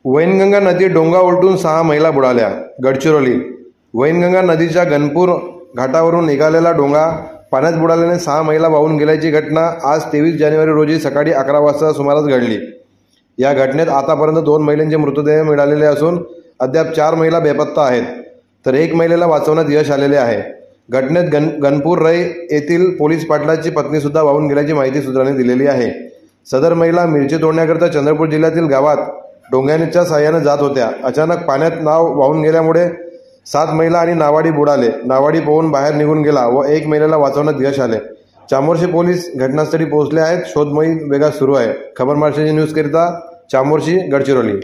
वैनगंगा नदी डोंगा उलटून 6 महिला बुडाल्या। गडचिरोली वैनगंगा नदीच्या गणपूर घाटावरून निघालेला डोंगा पाण्यात बुडाल्याने 6 महिला वाहून गेल्याची घटना आज 23 जानेवारी रोजी सकाळी 11 वाजता सुमारास घडली। या घटनेत आतापर्यंत 2 महिलांचे मृतदेह मिळालेले असून अद्याप 4 महिला बेपत्ता आहेत, तर 1 महिलेला वाचवण्यात यश आलेले आहे। घटनेत गणपूर रई येथील पोलीस पाटलाची पत्नी सुद्धा वाहून गेल्याची माहिती सूत्रांनी दिलेली आहे। सदर महिला मिरची तोडण्याकरता चंद्रपूर जिल्ह्यातील गावात डोंग्याच्या साहाय्याने जात होत्या। अचानक पाण्यात नाव वाहून गेल्यामुळे 7 महिला आणि नावाडी बुडाले। नावाडी पोहून बाहेर निघून गेला व 1 महिलेला वाचवण्यात यश आले। चामोर्शी पोलीस घटनास्थळी पोहोचले आहेत। शोध मोहीम वेगात सुरू आहे। खबर महाराष्ट्र न्यूज करिता चामोर्शी, गडचिरोली।